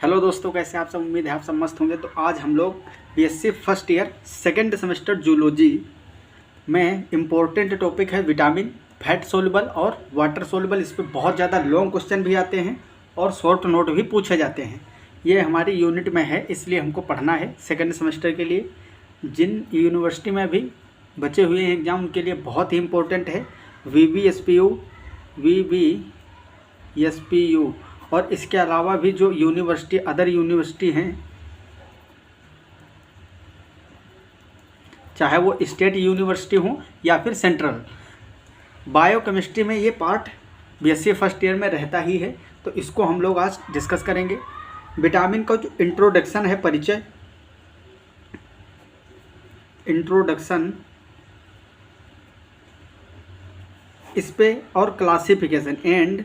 Hello दोस्तों, कैसे आप सब। उम्मीद है आप सब मस्त होंगे। तो आज हम लोग BSc first year second semester zoology में इम्पोर्टेंट टॉपिक है विटामिन, फैट सोल्यूबल और वाटर सोल्यूबल। इस पर बहुत ज़्यादा लॉन्ग क्वेश्चन भी आते हैं और शॉर्ट नोट भी पूछे जाते हैं। ये हमारी यूनिट में है, इसलिए हमको पढ़ना है सेकंड सेमेस्टर के लिए। जिन यूनिवर्सिटी में भी बचे हुए हैं एग्ज़ाम, उनके लिए बहुत ही इम्पोर्टेंट है VBSPU। और इसके अलावा भी जो यूनिवर्सिटी अदर यूनिवर्सिटी हैं, चाहे वो स्टेट यूनिवर्सिटी हो या फिर सेंट्रल, बायोकेमिस्ट्री में ये पार्ट बीएससी फर्स्ट ईयर में रहता ही है। तो इसको हम लोग आज डिस्कस करेंगे। विटामिन का जो इंट्रोडक्शन है, परिचय, इंट्रोडक्शन इस पे, और क्लासिफिकेशन एंड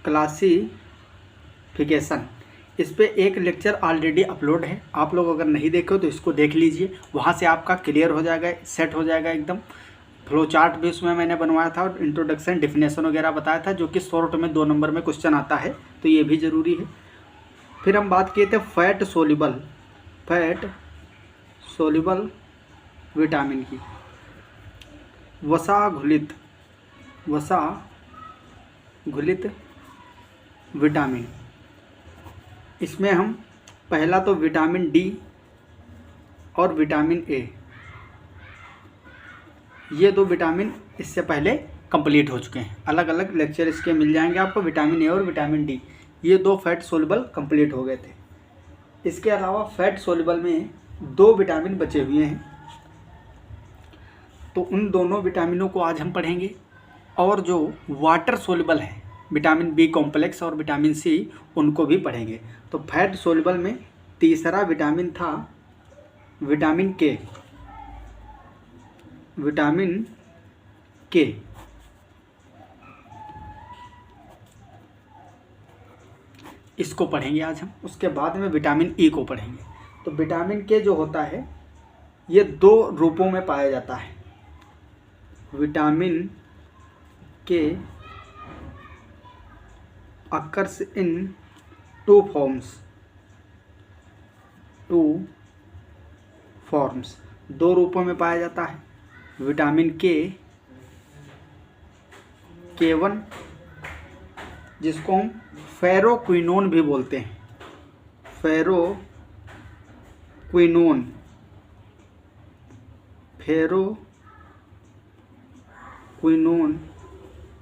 क्लासिफिकेशन, इस पे एक लेक्चर ऑलरेडी अपलोड है। आप लोग अगर नहीं देखे हो तो इसको देख लीजिए, वहाँ से आपका क्लियर हो जाएगा, सेट हो जाएगा एकदम। फ्लो चार्ट भी उसमें मैंने बनवाया था और इंट्रोडक्शन, डिफिनेशन वगैरह बताया था, जो कि शॉर्ट में 2 नंबर में क्वेश्चन आता है, तो ये भी ज़रूरी है। फिर हम बात किए थे फैट सोल्यूबल विटामिन की, वसा घुलित विटामिन। इसमें हम पहला तो विटामिन डी और विटामिन ए, ये 2 विटामिन इससे पहले कंप्लीट हो चुके हैं। अलग अलग लेक्चर इसके मिल जाएंगे आपको। विटामिन ए और विटामिन डी, ये 2 फैट सोल्यूबल कंप्लीट हो गए थे। इसके अलावा फैट सोल्यूबल में 2 विटामिन बचे हुए हैं, तो उन दोनों विटामिनों को आज हम पढ़ेंगे। और जो वाटर सोल्यूबल है, विटामिन बी कॉम्प्लेक्स और विटामिन सी, उनको भी पढ़ेंगे। तो फैट सोल्यूबल में तीसरा विटामिन था विटामिन के। इसको पढ़ेंगे आज हम। उसके बाद में विटामिन ई को पढ़ेंगे। तो विटामिन के जो होता है, ये 2 रूपों में पाया जाता है। विटामिन के occurs in 2 forms, 2 रूपों में पाया जाता है। विटामिन K1, जिसको हम फेरोक्विनोन भी बोलते हैं, फेरोक्विनोन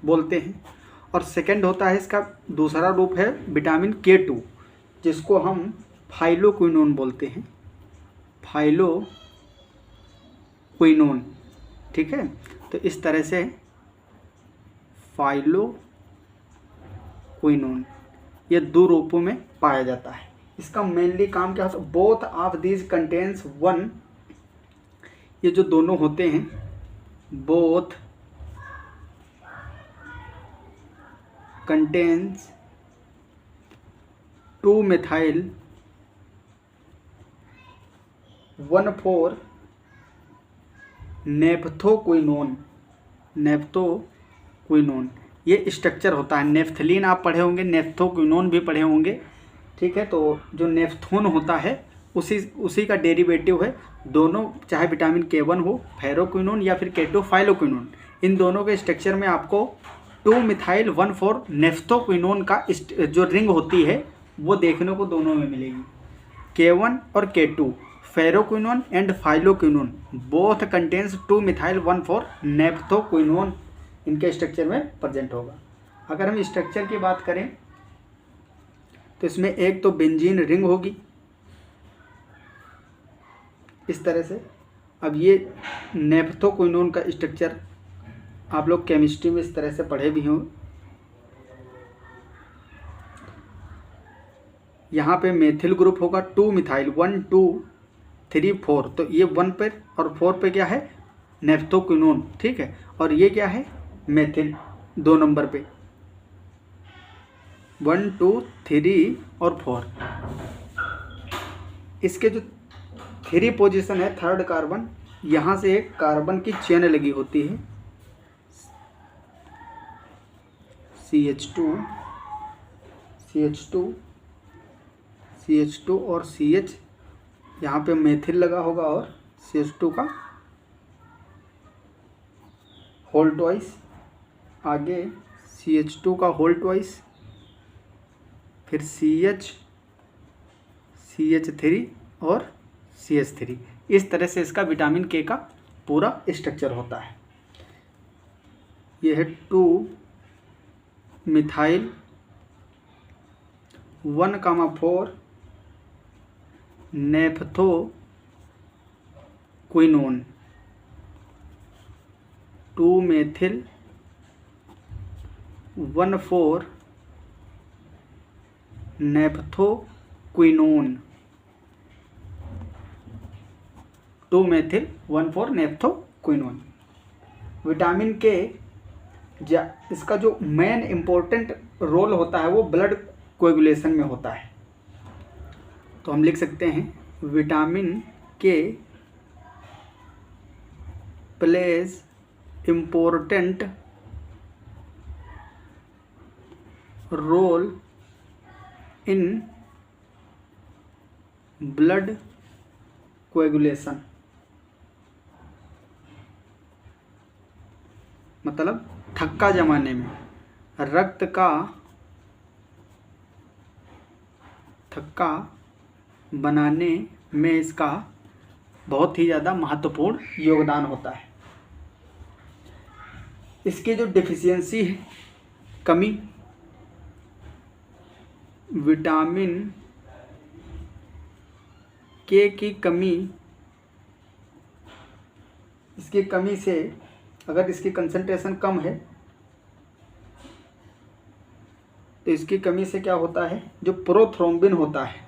बोलते हैं। और सेकंड होता है, इसका दूसरा रूप है विटामिन K2, जिसको हम फाइलोक्विनोन बोलते हैं, फाइलोक्विनोन। ठीक है, तो इस तरह से फाइलोक्विनोन ये 2 रूपों में पाया जाता है। इसका मेनली काम क्या होता है? Both of these contains one, ये जो दोनों होते हैं, बोथ कंटेन्स 2-methyl 1,4 नेफ्थोक्विनोन। ये स्ट्रक्चर होता है। नेफ्थलीन आप पढ़े होंगे, नेफ्थोक्विनोन भी पढ़े होंगे। ठीक है, तो जो नेफ्थोन होता है उसी का डेरिवेटिव है। दोनों, चाहे विटामिन K1 हो फेरोक्विनोन या फिर K2 फाइलोक्विनोन, इन दोनों के स्ट्रक्चर में आपको 2-methyl 1,4 नेफ्थोक्विनोन का जो रिंग होती है, वो देखने को दोनों में मिलेगी। K1 और K2, ferroquinone and phylloquinone, both contains 2-methyl 1,4 naphthoquinone, इनके स्ट्रक्चर में प्रेजेंट होगा। अगर हम स्ट्रक्चर की बात करें तो इसमें एक तो बेंजीन रिंग होगी इस तरह से। अब ये नेफ्थोक्विनोन का स्ट्रक्चर आप लोग केमिस्ट्री में इस तरह से पढ़े भी हों। यहाँ पे मेथिल ग्रुप होगा 2-methyl 1 2 3 4, तो ये 1 पे और 4 पे क्या है? नेफ्थोक्विनोन। ठीक है, और ये क्या है? मेथिल 2 नंबर पे, 1 2 3 और 4। इसके जो 3 पोजीशन है, थर्ड कार्बन, यहाँ से एक कार्बन की चेन लगी होती है, CH2 CH2 और CH, यहाँ पे मेथिल लगा होगा और CH2 का होल ट्वाइस, आगे CH2 का होल ट्वाइस, फिर CH3 और CH3। इस तरह से इसका विटामिन के का पूरा स्ट्रक्चर होता है। यह है 2 मिथाइल 1,4 नेफ्थोक्विनोन, 2 मेथिल 1,4 नेफ्थोक्विनोन, 2 मेथिल 1,4 नेफ्थोक्विनोन। विटामिन के इसका जो मेन इम्पोर्टेंट रोल होता है वो ब्लड कोएगुलेशन में होता है। तो हम लिख सकते हैं vitamin K plays important role in blood coagulation, मतलब थक्का जमाने में, रक्त का थक्का बनाने में इसका बहुत ही ज़्यादा महत्वपूर्ण योगदान होता है। इसकी जो डिफिशियंसी है, कमी, विटामिन के की कमी, इसकी कमी से अगर इसकी कंसंट्रेशन कम है तो इसकी कमी से क्या होता है, जो प्रोथ्रोम्बिन होता है,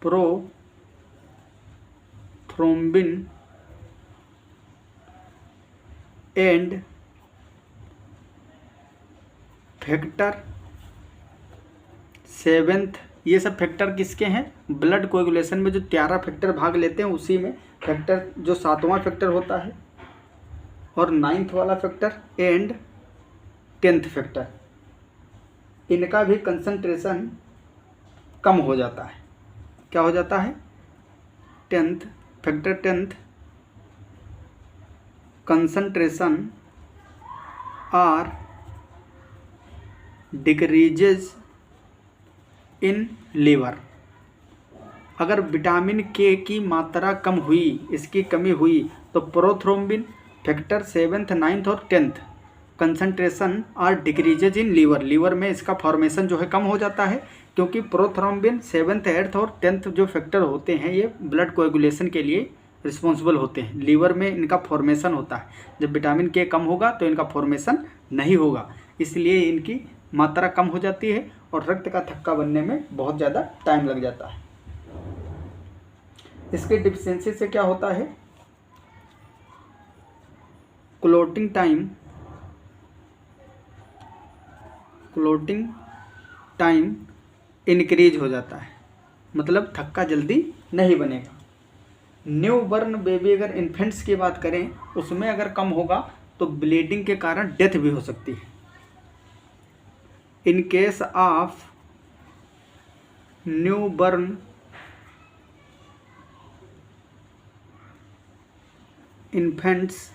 प्रोथ्रोम्बिन एंड फैक्टर 7, ये सब फैक्टर किसके हैं, ब्लड कोएगुलेशन में जो 13 फैक्टर भाग लेते हैं उसी में फैक्टर, जो 7वां फैक्टर होता है और 9th वाला फैक्टर एंड 10th फैक्टर, इनका भी कंसंट्रेशन कम हो जाता है। क्या हो जाता है, 10th concentration are decreases in liver. अगर विटामिन के की मात्रा कम हुई, इसकी कमी हुई, तो प्रोथ्रोम्बिन फैक्टर 7th 9th और 10th concentration are decreases in liver, liver में इसका फॉर्मेशन जो है कम हो जाता है, क्योंकि प्रोथ्रोम्बिन 7th 8th और 10th जो फैक्टर होते हैं ये ब्लड कोएगुलेशन के लिए रिस्पॉन्सिबल होते हैं, लीवर में इनका फॉर्मेशन होता है। जब विटामिन के कम होगा तो इनका फॉर्मेशन नहीं होगा, इसलिए इनकी मात्रा कम हो जाती है और रक्त का थक्का बनने में बहुत ज़्यादा टाइम लग जाता है। इसके डिफिशियंसी से क्या होता है, क्लोटिंग टाइम इंक्रीज हो जाता है, मतलब थक्का जल्दी नहीं बनेगा। न्यू बर्न बेबी, अगर इन्फेंट्स की बात करें, उसमें अगर कम होगा तो ब्लीडिंग के कारण डेथ भी हो सकती है। In case of new burn infants,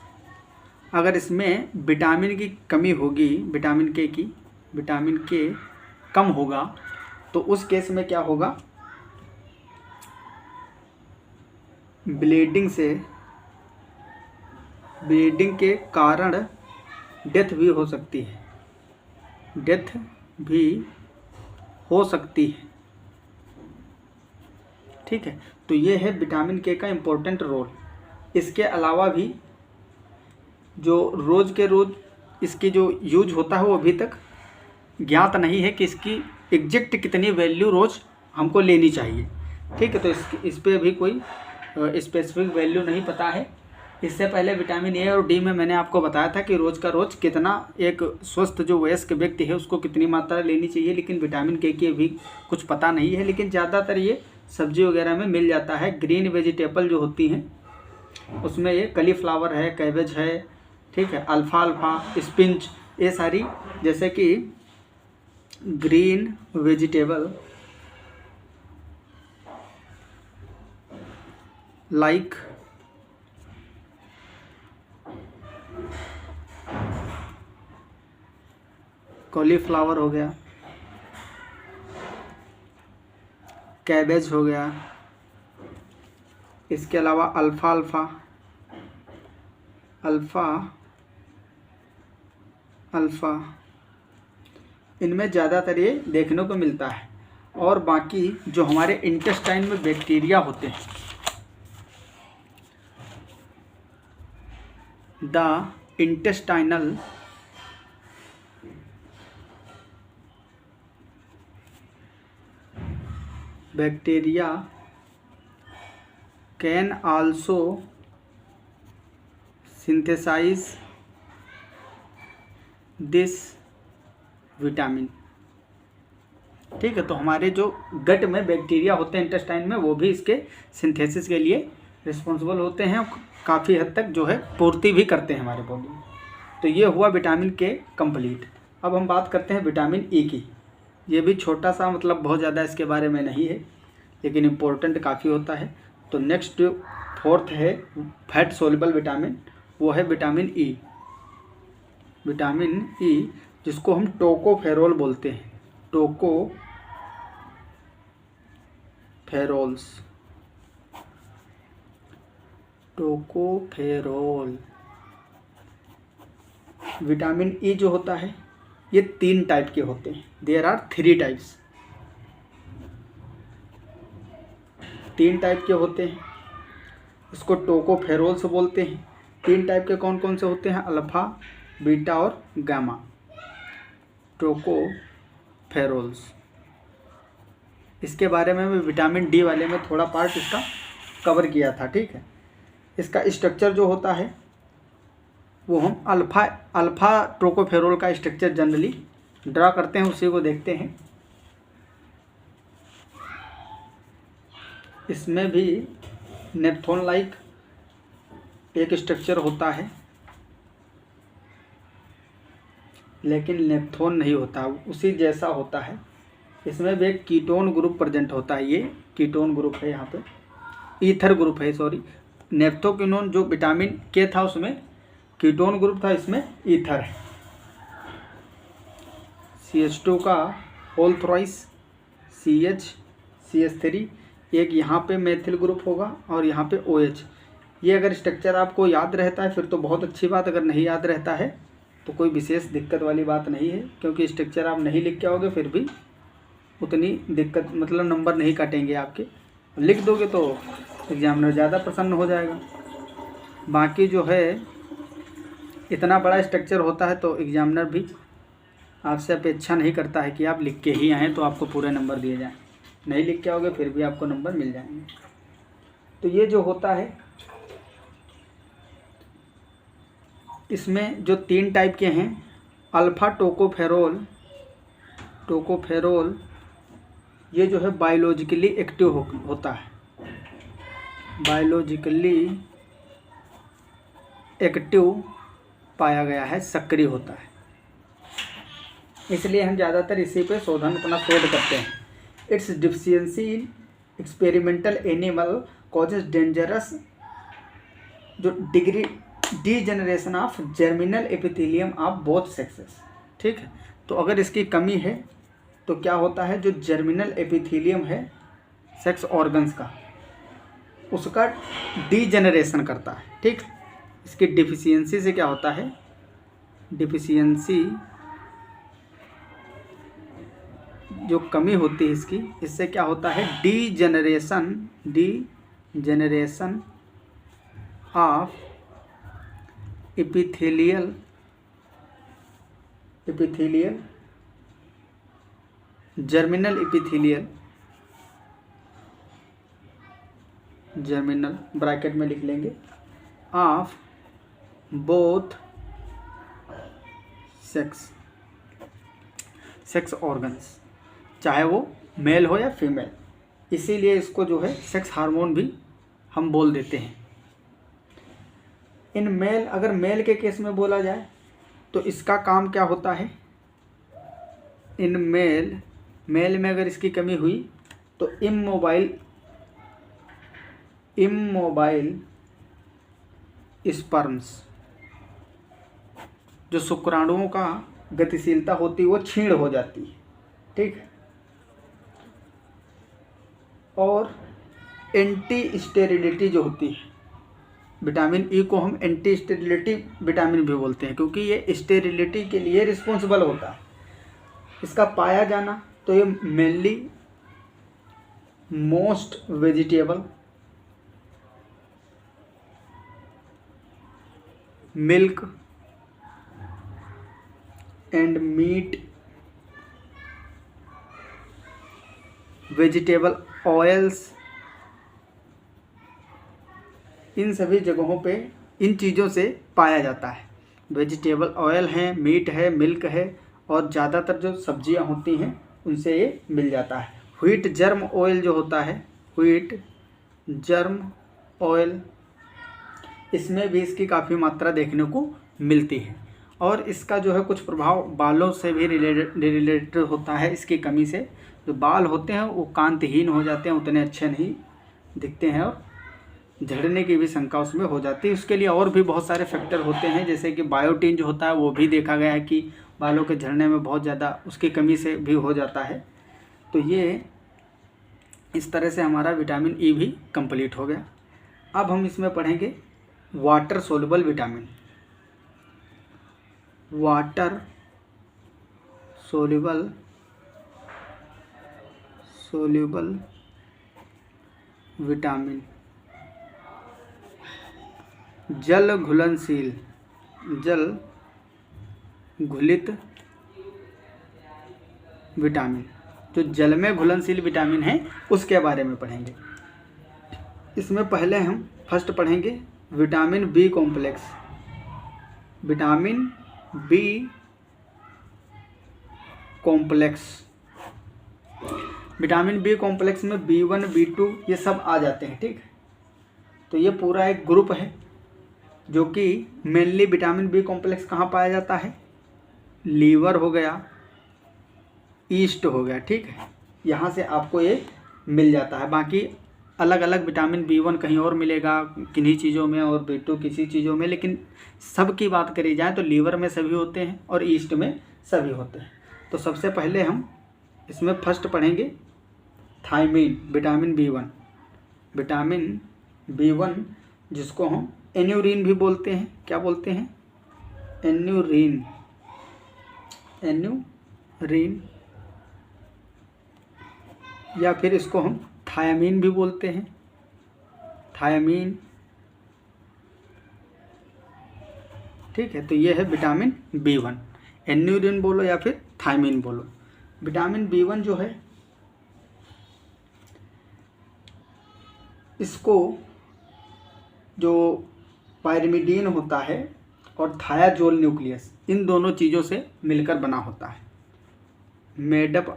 अगर इसमें विटामिन की कमी होगी, विटामिन के कम होगा, तो उस केस में क्या होगा, ब्लीडिंग के कारण डेथ भी हो सकती है, ठीक है। तो ये है विटामिन के का इम्पोर्टेंट रोल। इसके अलावा भी जो रोज़ के रोज़ इसकी जो यूज होता है वो अभी तक ज्ञात नहीं है कि इसकी एग्जैक्ट कितनी वैल्यू रोज़ हमको लेनी चाहिए, ठीक है। तो इस पे अभी कोई स्पेसिफिक वैल्यू नहीं पता है। इससे पहले विटामिन ए और डी में मैंने आपको बताया था कि रोज़ का रोज़ कितना एक स्वस्थ जो वयस्क व्यक्ति है उसको कितनी मात्रा लेनी चाहिए, लेकिन विटामिन के की अभी कुछ पता नहीं है। लेकिन ज़्यादातर ये सब्जी वगैरह में मिल जाता है। ग्रीन वेजिटेबल जो होती हैं उसमें ये कलीफ्लावर है, कैबेज है, ठीक है, अल्फाल्फा, स्पिंच, ये सारी जैसे कि ग्रीन वेजिटेबल लाइक कॉलीफ्लावर हो गया, कैबेज हो गया, इसके अलावा अल्फ़ा इनमें ज़्यादातर ये देखने को मिलता है। और बाकी जो हमारे इंटेस्टाइन में बैक्टीरिया होते हैं, the intestinal bacteria can also synthesize this vitamin. ठीक है, तो हमारे जो गट में बैक्टीरिया होते हैं इंटेस्टाइन में, वो भी इसके सिंथेसिस के लिए रिस्पॉन्सिबल होते हैं, काफ़ी हद तक जो है पूर्ति भी करते हैं हमारे बॉडी में। तो ये हुआ विटामिन के कंप्लीट। अब हम बात करते हैं विटामिन ई की। ये भी छोटा सा, मतलब बहुत ज़्यादा इसके बारे में नहीं है, लेकिन इम्पोर्टेंट काफ़ी होता है। तो नेक्स्ट जो फोर्थ है फैट सोल्युबल विटामिन, वो है विटामिन ई। विटामिन ई जिसको हम टोकोफेरोल बोलते हैं, टोकोफेरोल। विटामिन ई जो होता है ये 3 टाइप के होते हैं। There are 3 types. 3 टाइप के होते हैं, इसको टोकोफेरोल्स बोलते हैं। 3 टाइप के कौन कौन से होते हैं? अल्फ़ा, बीटा और गामा। टोकोफेरोल्स, इसके बारे में मैं विटामिन डी वाले में थोड़ा पार्ट इसका कवर किया था। ठीक है, इसका स्ट्रक्चर जो होता है वो हम अल्फ़ा टोकोफेरोल का स्ट्रक्चर जनरली ड्रा करते हैं, उसी को देखते हैं। इसमें भी नेप्थोन लाइक एक स्ट्रक्चर होता है, लेकिन नेप्थोन नहीं होता, उसी जैसा होता है। इसमें भी एक कीटोन ग्रुप प्रेजेंट होता है। ये कीटोन ग्रुप है, यहाँ पे ईथर ग्रुप है, सॉरी। नेप्थोक्विनोन जो विटामिन के था उसमें कीटोन ग्रुप था, इसमें ईथर है। CH2 का होल थ्राइस, CH3, एक यहाँ पे मेथिल ग्रुप होगा और यहाँ पे OH। ये अगर स्ट्रक्चर आपको याद रहता है फिर तो बहुत अच्छी बात, अगर नहीं याद रहता है तो कोई विशेष दिक्कत वाली बात नहीं है, क्योंकि स्ट्रक्चर आप नहीं लिख के आओगे फिर भी उतनी दिक्कत, मतलब नंबर नहीं काटेंगे आपके। लिख दोगे तो एग्जामिनर ज़्यादा प्रसन्न हो जाएगा। बाकी जो है इतना बड़ा स्ट्रक्चर होता है तो एग्जामिनर भी आपसे अपेक्षा नहीं करता है कि आप लिख के ही आएँ तो आपको पूरे नंबर दिए जाएँ। नहीं लिख के आओगे फिर भी आपको नंबर मिल जाएंगे। तो ये जो होता है इसमें जो 3 टाइप के हैं, अल्फ़ा टोकोफेरोल ये जो है बायोलॉजिकली एक्टिव होता है, बायोलॉजिकली एक्टिव पाया गया है, सक्रिय होता है, इसलिए हम ज़्यादातर इसी पे अपना शोध करते हैं। Its deficiency in experimental animal causes dangerous जो degeneration of germinal epithelium of both sexes. ठीक है, तो अगर इसकी कमी है तो क्या होता है, जो जर्मिनल एपिथेलियम है सेक्स ऑर्गन्स का, उसका डीजेनरेशन करता है। ठीक, इसकी डिफिशियंसी से क्या होता है, डिफिशियंसी जो कमी होती है इसकी, इससे क्या होता है, degeneration of epithelial germinal bracket में लिख लेंगे ऑफ बोथ सेक्स ऑर्गन्स, चाहे वो मेल हो या फीमेल। इसीलिए इसको जो है सेक्स हार्मोन भी हम बोल देते हैं। इन मेल, अगर मेल के केस में बोला जाए तो इसका काम क्या होता है, इन मेल में अगर इसकी कमी हुई तो इमोबाइल स्पर्म्स, जो शुक्राणुओं का गतिशीलता होती है वो क्षीण हो जाती है, ठीक है। और एंटी स्टेरिलिटी जो होती है, विटामिन ई को हम एंटी स्टेरिलिटी विटामिन भी बोलते हैं, क्योंकि ये स्टेरिलिटी के लिए रिस्पॉन्सिबल होता है। इसका पाया जाना, तो ये mainly most vegetable, milk and meat, vegetable oils, इन सभी जगहों पे इन चीज़ों से पाया जाता है। वेजिटेबल ऑयल है, मीट है, मिल्क है, और ज़्यादातर जो सब्जियां होती हैं उनसे ये मिल जाता है। व्हीट जर्म ऑयल जो होता है, व्हीट जर्म ऑयल, इसमें भी इसकी काफ़ी मात्रा देखने को मिलती है। और इसका जो है कुछ प्रभाव बालों से भी रिलेटेड होता है। इसकी कमी से जो बाल होते हैं वो कांतिहीन हो जाते हैं, उतने अच्छे नहीं दिखते हैं, और झड़ने की भी शंका उसमें हो जाती है। उसके लिए और भी बहुत सारे फैक्टर होते हैं, जैसे कि बायोटिन जो होता है वो भी देखा गया है कि बालों के झड़ने में बहुत ज़्यादा उसकी कमी से भी हो जाता है। तो ये इस तरह से हमारा विटामिन ई भी कंप्लीट हो गया। अब हम इसमें पढ़ेंगे water soluble vitamin. Water soluble vitamin, जल घुलनशील, जल घुलित विटामिन, जो जल में घुलनशील विटामिन है उसके बारे में पढ़ेंगे। इसमें पहले हम फर्स्ट पढ़ेंगे vitamin B complex. Vitamin B complex, vitamin B complex में B1 B2 ये सब आ जाते हैं, ठीक है। तो ये पूरा एक ग्रुप है जो कि मेनली विटामिन बी कॉम्प्लेक्स कहाँ पाया जाता है, लीवर हो गया, ईस्ट हो गया, ठीक है, यहाँ से आपको ये मिल जाता है। बाकी अलग अलग विटामिन B1 कहीं और मिलेगा किन्हीं चीज़ों में, और B2 किसी चीज़ों में, लेकिन सब की बात करी जाए तो लीवर में सभी होते हैं और ईस्ट में सभी होते हैं। तो सबसे पहले हम इसमें फर्स्ट पढ़ेंगे thymine, vitamin B1। Vitamin B1 जिसको हम एन्यूरिन भी बोलते हैं, क्या बोलते हैं, एन्यूरिन, एन्यूरिन, या फिर इसको हम थायामीन भी बोलते हैं, थायामीन, ठीक है। तो ये है विटामिन B1, एन्यूरिन बोलो या फिर थायमीन बोलो। विटामिन B1 जो है इसको जो पायरिमिडीन होता है और थायाजोल न्यूक्लियस, इन दोनों चीज़ों से मिलकर बना होता है। Made up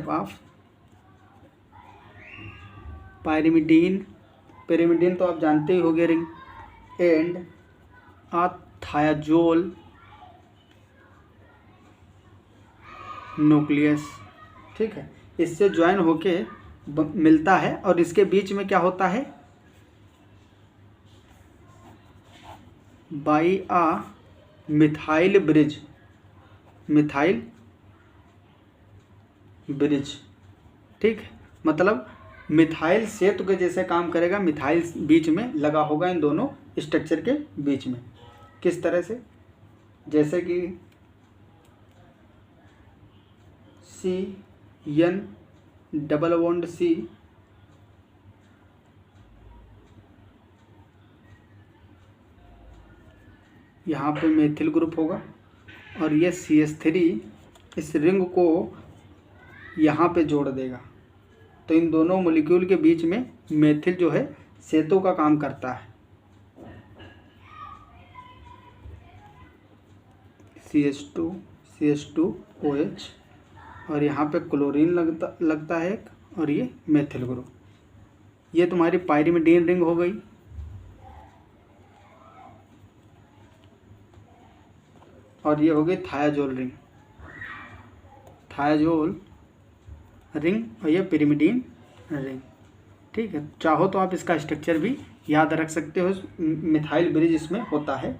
of pyrimidine, pyrimidine तो आप जानते ही होंगे, ring, and a thiazole nucleus, ठीक है। इससे ज्वाइन होके मिलता है, और इसके बीच में क्या होता है, by a methyl bridge, methyl bridge, ठीक है। मतलब मिथाइल सेतु के जैसे काम करेगा, मिथाइल बीच में लगा होगा इन दोनों स्ट्रक्चर के बीच में। किस तरह से, जैसे कि CN डबल बॉन्ड C, यहाँ पे मेथिल ग्रुप होगा, और ये CH3 इस रिंग को यहाँ पे जोड़ देगा। तो इन दोनों मॉलिक्यूल के बीच में मेथिल जो है सेतु का काम करता है। CH2OH, और यहाँ पे क्लोरीन लगता है एक, और ये मेथिल ग्रुप। ये तुम्हारी पायरिमिडीन रिंग हो गई। और ये हो गई थायाजोल रिंग, थायाजोल रिंग, और ये पिरिमिडीन रिंग। ठीक है, चाहो तो आप इसका स्ट्रक्चर भी याद रख सकते हो। मिथाइल ब्रिज इसमें होता है।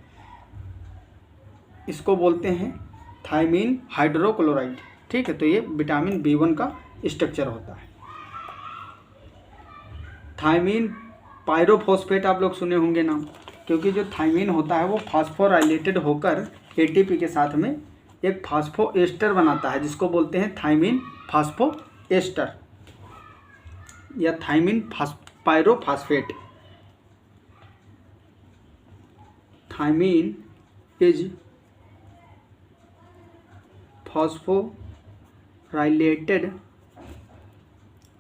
इसको बोलते हैं थायमीन हाइड्रोक्लोराइड। ठीक है, तो ये विटामिन B1 का स्ट्रक्चर होता है। थायमीन पायरोफॉस्फेट आप लोग सुने होंगे नाम, क्योंकि जो थायमीन होता है वो फास्फोराइलेटेड होकर ATP के साथ में एक फास्फोएस्टर बनाता है, जिसको बोलते हैं थायमीन फास्फोएस्टर या thiamine pyrophosphate. Thiamine is phosphorylated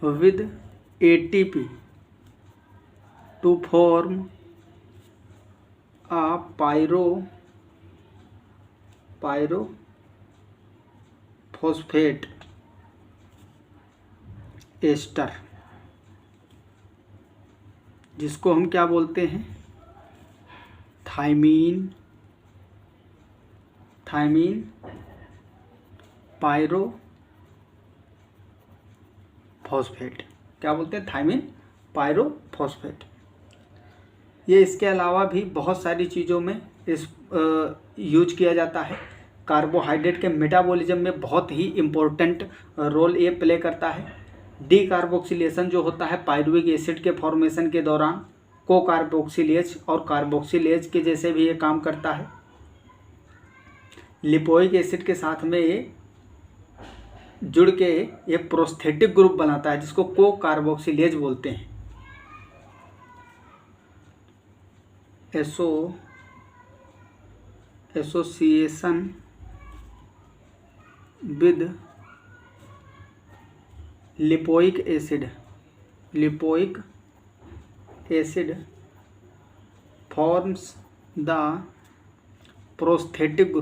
with ATP to form a pyrophosphate ester, जिसको हम क्या बोलते हैं, थायमीन पायरोफॉस्फेट। क्या बोलते हैं, थायमीन पायरोफॉस्फेट। ये इसके अलावा भी बहुत सारी चीज़ों में इस यूज किया जाता है। कार्बोहाइड्रेट के मेटाबॉलिज्म में बहुत ही इम्पोर्टेंट रोल ये प्ले करता है। डीकार्बोक्सिलेशन जो होता है पायरुविक एसिड के फॉर्मेशन के दौरान, को कार्बोक्सिलेज और कार्बोक्सिलेज के जैसे भी ये काम करता है। लिपोइक एसिड के साथ में ये जुड़ के एक प्रोस्थेटिक ग्रुप बनाता है, जिसको को कार्बोक्सिलेज बोलते हैं। Association with lipoic acid forms the prosthetic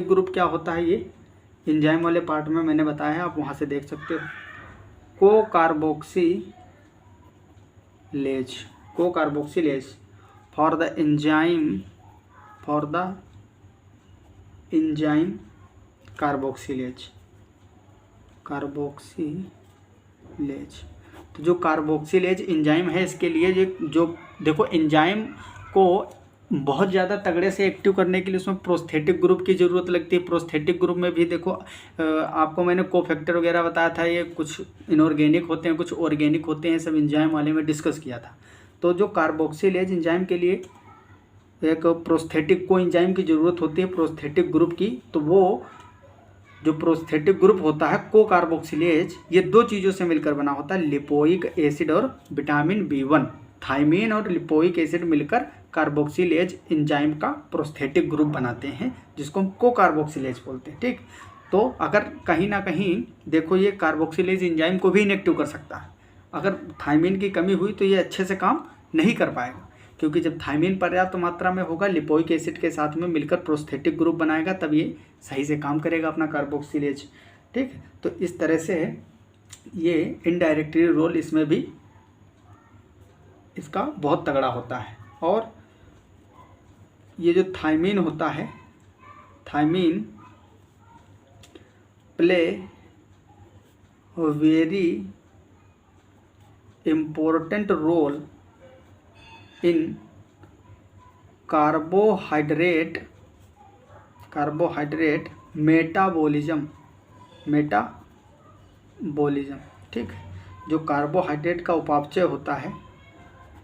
group क्या होता है, ये एंजाइम वाले पार्ट में मैंने बताया है, आप वहाँ से देख सकते हो। को carboxylase for the enzyme carboxylase. तो जो कार्बोक्सिलेज एंजाइम है, इसके लिए जो देखो, एंजाइम को बहुत ज़्यादा तगड़े से एक्टिव करने के लिए उसमें प्रोस्थेटिक ग्रुप की ज़रूरत लगती है। प्रोस्थेटिक ग्रुप में भी देखो, आपको मैंने कोफैक्टर वगैरह बताया था, ये कुछ इनऑर्गेनिक होते हैं, कुछ ऑर्गेनिक होते हैं, सब एंजाइम वाले में डिस्कस किया था। तो जो कार्बोक्सिलेज एंजाइम के लिए एक प्रोस्थेटिक को एंजाइम की ज़रूरत होती है प्रोस्थेटिक ग्रुप की, तो वो जो प्रोस्थेटिक ग्रुप होता है को कार्बोक्सिलेज, ये दो चीज़ों से मिलकर बना होता है, लिपोइक एसिड और विटामिन B1। थायमीन और लिपोइक एसिड मिलकर कार्बोक्सिलेज एंजाइम का प्रोस्थेटिक ग्रुप बनाते हैं, जिसको हम को कार्बोक्सिलेज बोलते हैं। ठीक, तो अगर कहीं ना कहीं देखो, ये कार्बोक्सिलेज एंजाइम को भी इनएक्टिव कर सकता है। अगर थायमीन की कमी हुई तो ये अच्छे से काम नहीं कर पाएगा, क्योंकि जब थायमीन पर्याप्त मात्रा में होगा, लिपोइक एसिड के साथ में मिलकर प्रोस्थेटिक ग्रुप बनाएगा, तब ये सही से काम करेगा अपना कार्बोक्सिलेज। ठीक, तो इस तरह से ये इनडायरेक्टली रोल इसमें भी इसका बहुत तगड़ा होता है। और ये जो थायमीन होता है, thiamine play very important role in carbohydrate metabolism. ठीक, जो कार्बोहाइड्रेट का उपापचय होता है,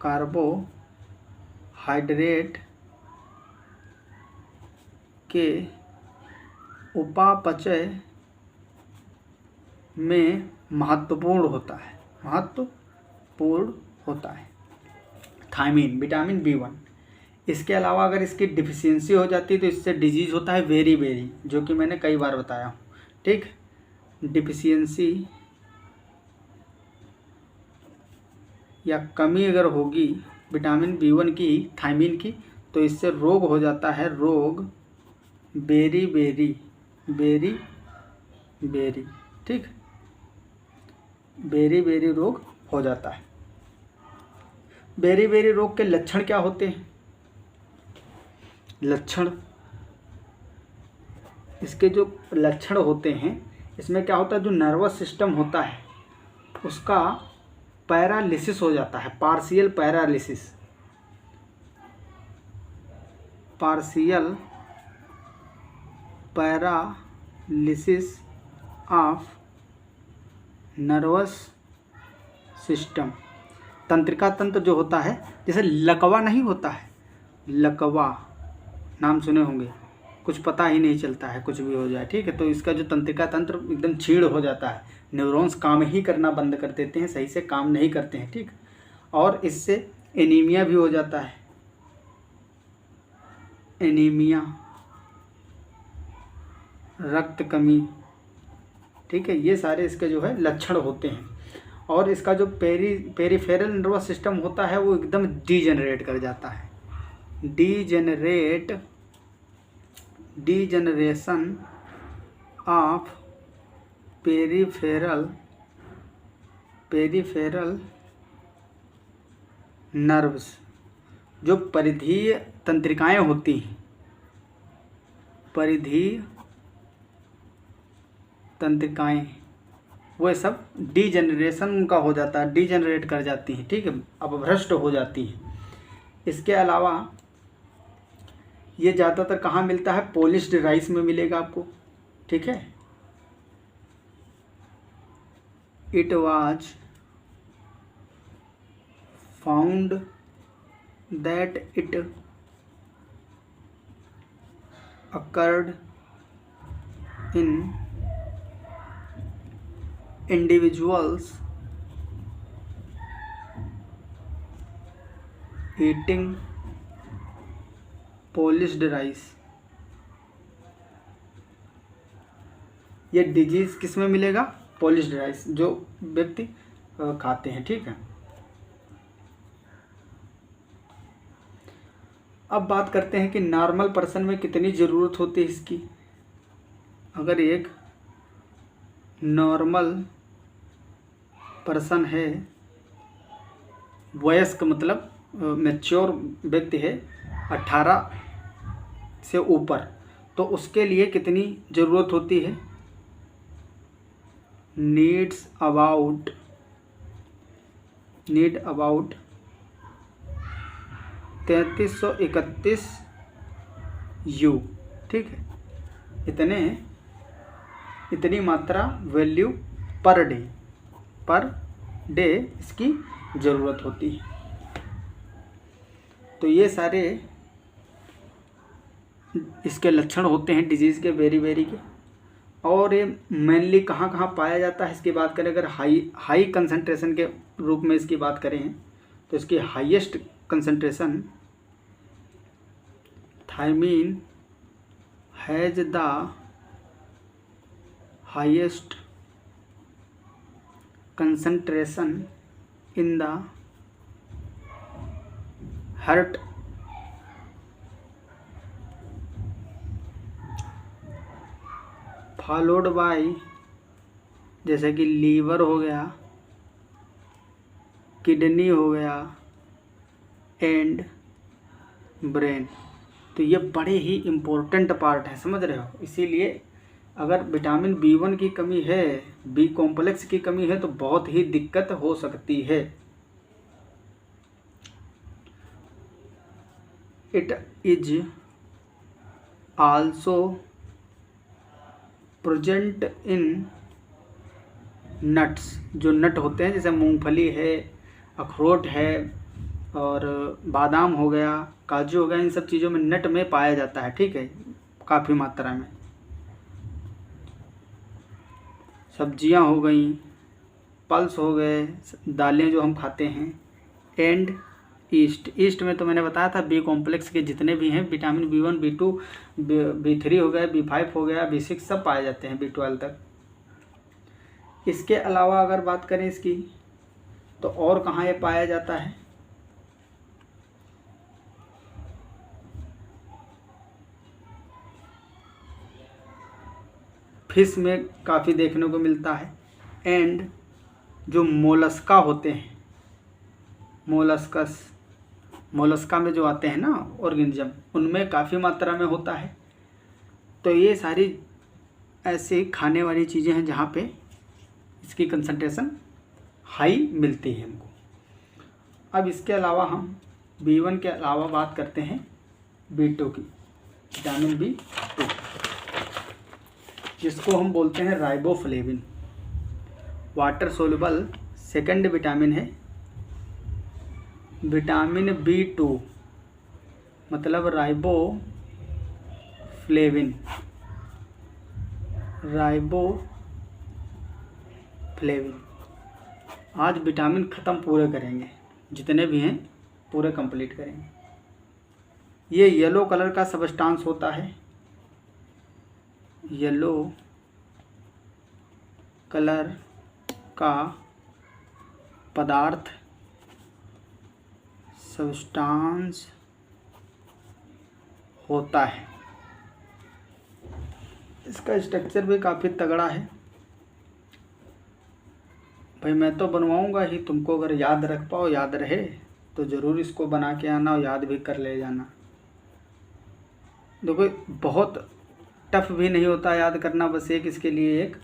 कार्बोहाइड्रेट के उपापचय में महत्वपूर्ण होता है थायमीन, विटामिन B1। इसके अलावा अगर इसकी डिफिशियंसी हो जाती है तो इससे डिजीज़ होता है वेरी, जो कि मैंने कई बार बताया हूँ। ठीक, डिफिशियंसी या कमी अगर होगी विटामिन B1 की, थायमीन की, तो इससे रोग हो जाता है, रोग बेरी। ठीक, बेरी रोग हो जाता है। बेरी रोग के लक्षण क्या होते हैं? लक्षण इसके जो लक्षण होते हैं, इसमें क्या होता है, जो नर्वस सिस्टम होता है उसका पैरालिसिस हो जाता है, partial paralysis, partial paralysis of nervous system. तंत्रिका तंत्र जो होता है, जैसे लकवा नहीं होता है, लकवा नाम सुने होंगे, कुछ पता ही नहीं चलता है, कुछ भी हो जाए, ठीक है। तो इसका जो तंत्रिका तंत्र एकदम छीड़ हो जाता है, न्यूरॉन्स काम ही करना बंद कर देते हैं, सही से काम नहीं करते हैं, ठीक। और इससे एनीमिया भी हो जाता है, एनीमिया, रक्त कमी, ठीक है। ये सारे इसके जो है लक्षण होते हैं। और इसका जो पेरिफेरल नर्वस सिस्टम होता है वो एकदम डीजेनरेट कर जाता है, डीजेनरेशन ऑफ पेरिफेरल नर्व्स। जो परिधीय तंत्रिकाएं होती हैं, परिधीय तंत्रिकाएं, वो सब डीजेनरेशन उनका हो जाता है, डीजेनरेट कर जाती हैं, ठीक है, अपभ्रष्ट हो जाती हैं। इसके अलावा ये ज़्यादातर कहाँ मिलता है, पॉलिश्ड राइस में मिलेगा आपको, ठीक है। It was found that it occurred in individuals eating polished rice। ये डिजीज किस में मिलेगा, पॉलिश्ड राइस, जो व्यक्ति खाते हैं, ठीक है। अब बात करते हैं कि नॉर्मल पर्सन में कितनी ज़रूरत होती है इसकी। अगर एक नॉर्मल पर्सन है, वयस्क मतलब मैच्योर व्यक्ति है 18 से ऊपर, तो उसके लिए कितनी ज़रूरत होती है, नीड अबाउट 3331 यू, ठीक है। इतनी मात्रा वैल्यू पर डे इसकी ज़रूरत होती है। तो ये सारे इसके लक्षण होते हैं डिजीज़ के, वेरी के। और ये मेनली कहाँ कहाँ पाया जाता है इसकी बात करें, अगर हाई कंसंट्रेशन के रूप में इसकी बात करें तो इसकी highest concentration thiamine has the highest concentration in the heart, followed by जैसे कि लीवर हो गया, किडनी हो गया एंड ब्रेन। तो ये बड़े ही इम्पोर्टेंट पार्ट है, समझ रहे हो। इसीलिए अगर विटामिन B1 की कमी है, बी कॉम्प्लेक्स की कमी है, तो बहुत ही दिक्कत हो सकती है। It is also present in nuts, जो नट होते हैं जैसे मूंगफली है, अखरोट है, और बादाम हो गया, काजू हो गया, इन सब चीज़ों में नट में पाया जाता है, ठीक है, काफ़ी मात्रा में। सब्जियां हो गई, पल्स हो गए, दालें जो हम खाते हैं, एंड ईस्ट में तो मैंने बताया था बी कॉम्प्लेक्स के जितने भी हैं, विटामिन B1 B2 B3 हो गया, B5 हो गया, B6 सब पाए जाते हैं, B12 तक। इसके अलावा अगर बात करें इसकी, तो और कहाँ ये पाया जाता है, फिश में काफ़ी देखने को मिलता है। एंड जो मोलस्का होते हैं, मोलस्का में जो आते हैं ना ऑर्गेनिज्म, उनमें काफ़ी मात्रा में होता है। तो ये सारी ऐसी खाने वाली चीज़ें हैं जहाँ पे इसकी कंसंट्रेशन हाई मिलती है हमको। अब इसके अलावा हम B1 के अलावा बात करते हैं B2 की, विटामिन B2, जिसको हम बोलते हैं riboflavin. Water soluble second vitamin है विटामिन B2, मतलब राइबोफ्लेविन। आज विटामिन ख़त्म पूरे करेंगे, जितने भी हैं पूरे कंप्लीट करेंगे। ये येलो कलर का सब्सटेंस होता है, येलो कलर का पदार्थ सब्सटेंस होता है। इसका स्ट्रक्चर भी काफ़ी तगड़ा है भाई। मैं तो बनवाऊंगा ही, तुमको अगर याद रख पाओ, याद रहे तो ज़रूर इसको बना के आना और याद भी कर ले जाना। देखो बहुत टफ भी नहीं होता याद करना, बस एक इसके लिए एक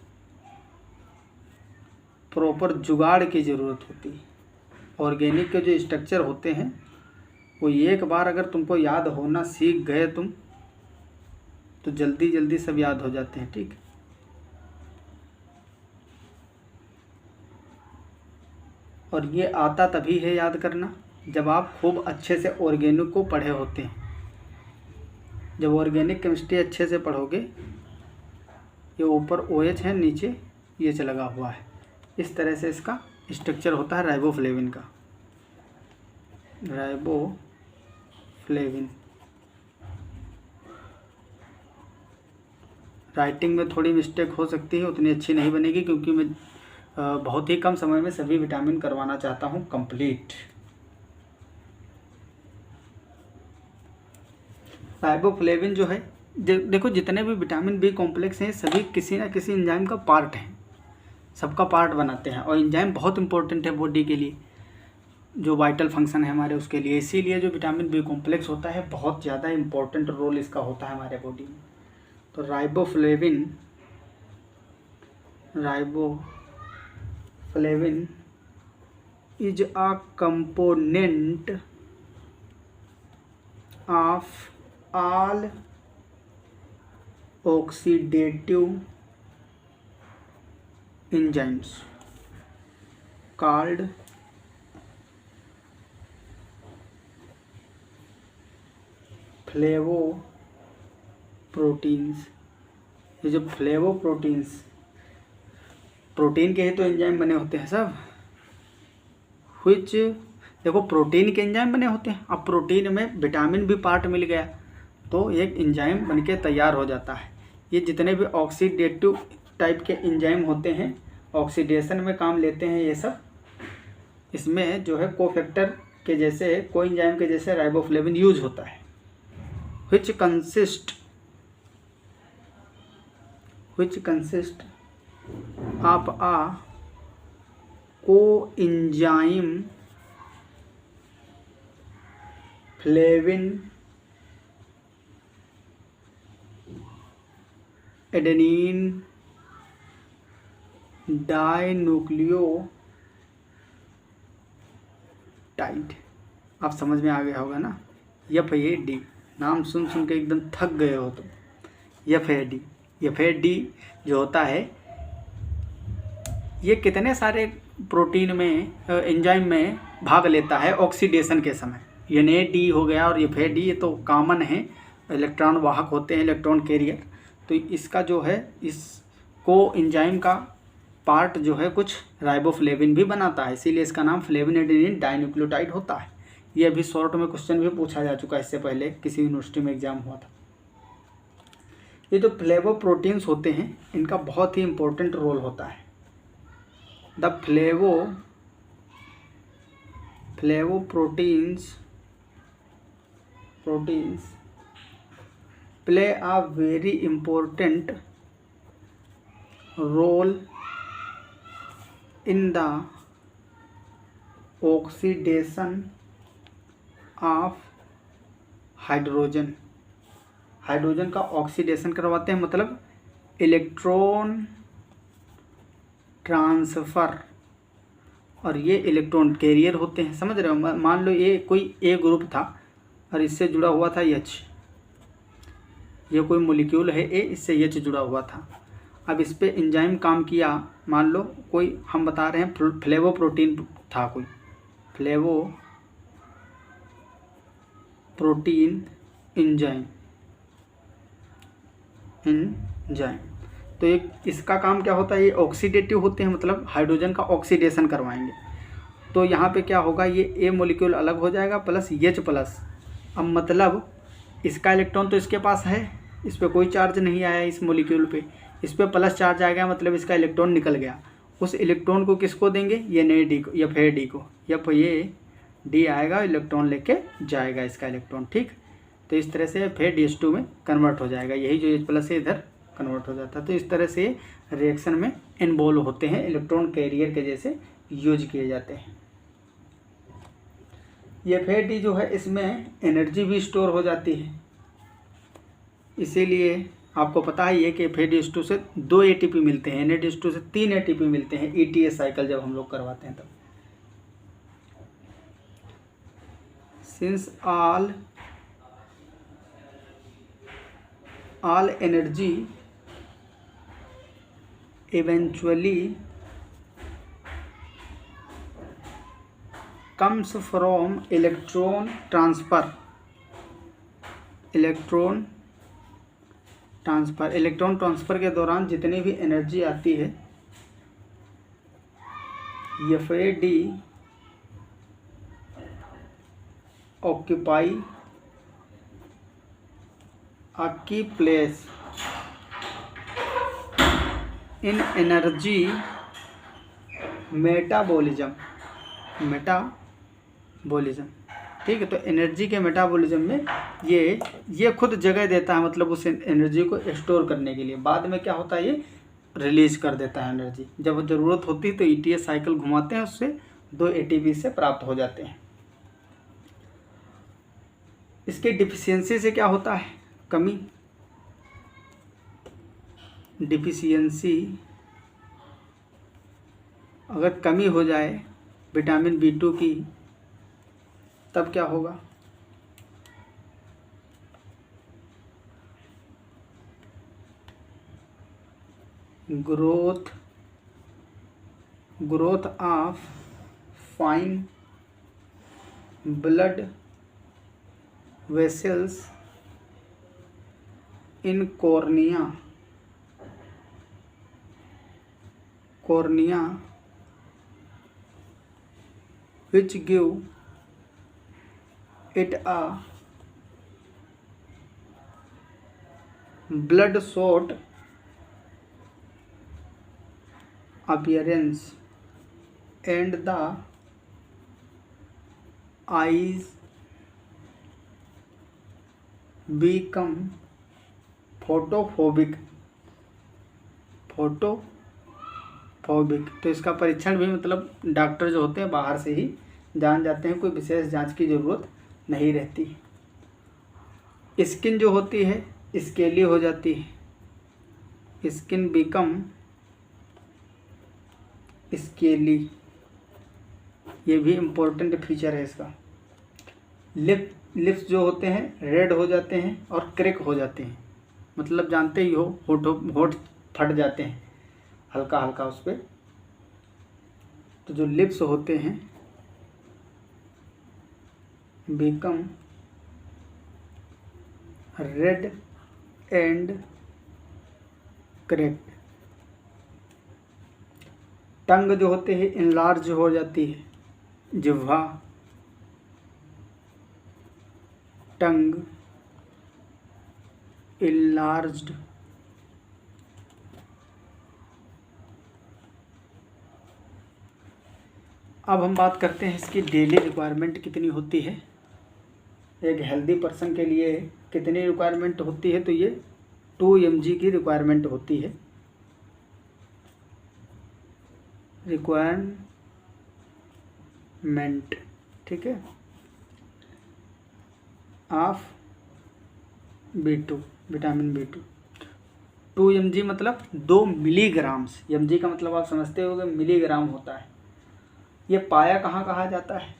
प्रॉपर जुगाड़ की ज़रूरत होती है। ऑर्गेनिक के जो स्ट्रक्चर होते हैं वो एक बार अगर तुमको याद होना सीख गए तुम, तो जल्दी जल्दी सब याद हो जाते हैं। ठीक, और ये आता तभी है याद करना जब आप खूब अच्छे से ऑर्गेनिक को पढ़े होते हैं। जब ऑर्गेनिक केमिस्ट्री अच्छे से पढ़ोगे, ये ऊपर OH है, नीचे ये लगा हुआ है, इस तरह से इसका स्ट्रक्चर होता है राइबोफ्लेविन का। राइबोफ्लेविन राइटिंग में थोड़ी मिस्टेक हो सकती है, उतनी अच्छी नहीं बनेगी क्योंकि मैं बहुत ही कम समय में सभी विटामिन करवाना चाहता हूँ कंप्लीट। राइबोफ्लेविन जो है, देखो जितने भी विटामिन B कॉम्प्लेक्स हैं सभी किसी ना किसी एंजाइम का पार्ट हैं, सबका पार्ट बनाते हैं। और एंजाइम बहुत इंपॉर्टेंट है बॉडी के लिए, जो वाइटल फंक्शन है हमारे उसके लिए। इसीलिए जो विटामिन B कॉम्प्लेक्स होता है बहुत ज़्यादा इंपॉर्टेंट रोल इसका होता है हमारे बॉडी में। तो riboflavin is a component of all oxidative enzymes called फ्लेवोप्रोटीन्स। ये जो फ्लेवोप्रोटीन्स, प्रोटीन के ही तो एंजाइम बने होते हैं सब। देखो प्रोटीन के एंजाइम बने होते हैं, अब प्रोटीन में विटामिन भी पार्ट मिल गया तो एक एंजाइम बनके तैयार हो जाता है। ये जितने भी ऑक्सीडेटिव टाइप के एंजाइम होते हैं, ऑक्सीडेशन में काम लेते हैं ये सब, इसमें जो है कोफैक्टर के जैसे, कोएंजाइम के जैसे राइबोफ्लेविन यूज होता है। which consist of a coenzyme flavin adenine dinucleotide. आप समझ में आ गया होगा ना। FAD नाम सुन सुन के एकदम थक गए हो तुम। FAD जो होता है, ये कितने सारे प्रोटीन में, एंजाइम में भाग लेता है ऑक्सीडेशन के समय। NAD हो गया और FAD, ये तो कॉमन है, इलेक्ट्रॉन वाहक होते हैं, इलेक्ट्रॉन कैरियर। तो इसका जो है, इसको एंजाइम का पार्ट जो है कुछ राइबोफ्लेविन भी बनाता है, इसीलिए इसका नाम फ्लेविन एडेनिन डाइन्यूक्लियोटाइड होता है। ये अभी शॉर्ट में क्वेश्चन भी पूछा जा चुका है, इससे पहले किसी यूनिवर्सिटी में एग्जाम हुआ था। ये जो फ्लेवोप्रोटीन्स होते हैं इनका बहुत ही इम्पोर्टेंट रोल होता है। The flavoproteins play a very important role in the oxidation of hydrogen का ऑक्सीडेशन करवाते हैं, मतलब इलेक्ट्रॉन ट्रांसफ़र और ये इलेक्ट्रॉन कैरियर होते हैं। समझ रहे हो? मान लो ये कोई ए ग्रुप था और इससे जुड़ा हुआ था एच, ये कोई मॉलिक्यूल है ए, इससे एच जुड़ा हुआ था। अब इस पे एंजाइम काम किया, मान लो कोई हम बता रहे हैं फ्लेवो प्रोटीन था, कोई फ्लेवो प्रोटीन एंजाइम तो एक इसका काम क्या होता है, ये ऑक्सीडेटिव होते हैं, मतलब हाइड्रोजन का ऑक्सीडेशन करवाएंगे। तो यहाँ पे क्या होगा, ये ए मॉलिक्यूल अलग हो जाएगा प्लस एच प्लस। अब मतलब इसका इलेक्ट्रॉन तो इसके पास है, इस पर कोई चार्ज नहीं आया इस मॉलिक्यूल पे, इस पर प्लस चार्ज आ गया, मतलब इसका इलेक्ट्रॉन निकल गया। उस इलेक्ट्रॉन को किसको देंगे, ये नए डी को या फिर डी को, या फिर ये डी आएगा इलेक्ट्रॉन लेके जाएगा इसका इलेक्ट्रॉन। ठीक, तो इस तरह से फिर DS2 में कन्वर्ट हो जाएगा, यही जो H प्लस है इधर कन्वर्ट हो जाता है। तो इस तरह से रिएक्शन में इन्वॉल्व होते हैं, इलेक्ट्रॉन कैरियर के जैसे यूज किए जाते हैं। ये FAD जो है इसमें एनर्जी भी स्टोर हो जाती है, इसीलिए आपको पता ही है कि FAD से 2 ATP मिलते हैं, NAD से 3 ATP मिलते हैं ETA साइकिल जब हम लोग करवाते हैं तब। Since all energy eventually comes from electron transfer। Electron transfer के दौरान जितनी भी एनर्जी आती है, FAD occupy a key place in energy metabolism. ठीक है, तो एनर्जी के मेटाबॉलिज्म में ये खुद जगह देता है, मतलब उस एनर्जी को स्टोर करने के लिए। बाद में क्या होता है, ये रिलीज कर देता है एनर्जी, जब ज़रूरत होती है तो ETA साइकिल घुमाते हैं, उससे 2 ATP से प्राप्त हो जाते हैं। इसके डिफिशियंसी से क्या होता है, कमी, डिफिशियंसी अगर कमी हो जाए विटामिन B2 की, तब क्या होगा, growth of fine blood vessels in cornea which give it a bloodshot appearance and the eyes become फोटोफोबिक। तो इसका परीक्षण भी, मतलब डॉक्टर जो होते हैं बाहर से ही जान जाते हैं, कोई विशेष जांच की ज़रूरत नहीं रहती। स्किन जो होती है स्केली हो जाती है, स्किन बिकम स्केली, ये भी इम्पोर्टेंट फीचर है इसका। लिप्स जो होते हैं रेड हो जाते हैं और क्रैक हो जाते हैं, मतलब जानते ही हो, होठ फट जाते हैं हल्का हल्का उस पर। तो जो लिप्स होते हैं बिकम रेड एंड क्रैक्ड। टंग जो होते हैं इनलार्ज हो जाती है, जिह्वा, टंग इनलार्ज्ड। अब हम बात करते हैं इसकी डेली रिक्वायरमेंट कितनी होती है, एक हेल्दी पर्सन के लिए कितनी रिक्वायरमेंट होती है। तो ये 2 mg की रिक्वायरमेंट होती है, रिक्वायरमेंट, ठीक है, of B2, vitamin B2। 2 mg मतलब 2 मिलीग्राम्स। mg का मतलब आप समझते हो कि मिलीग्राम होता है। ये पाया कहाँ कहा जाता है?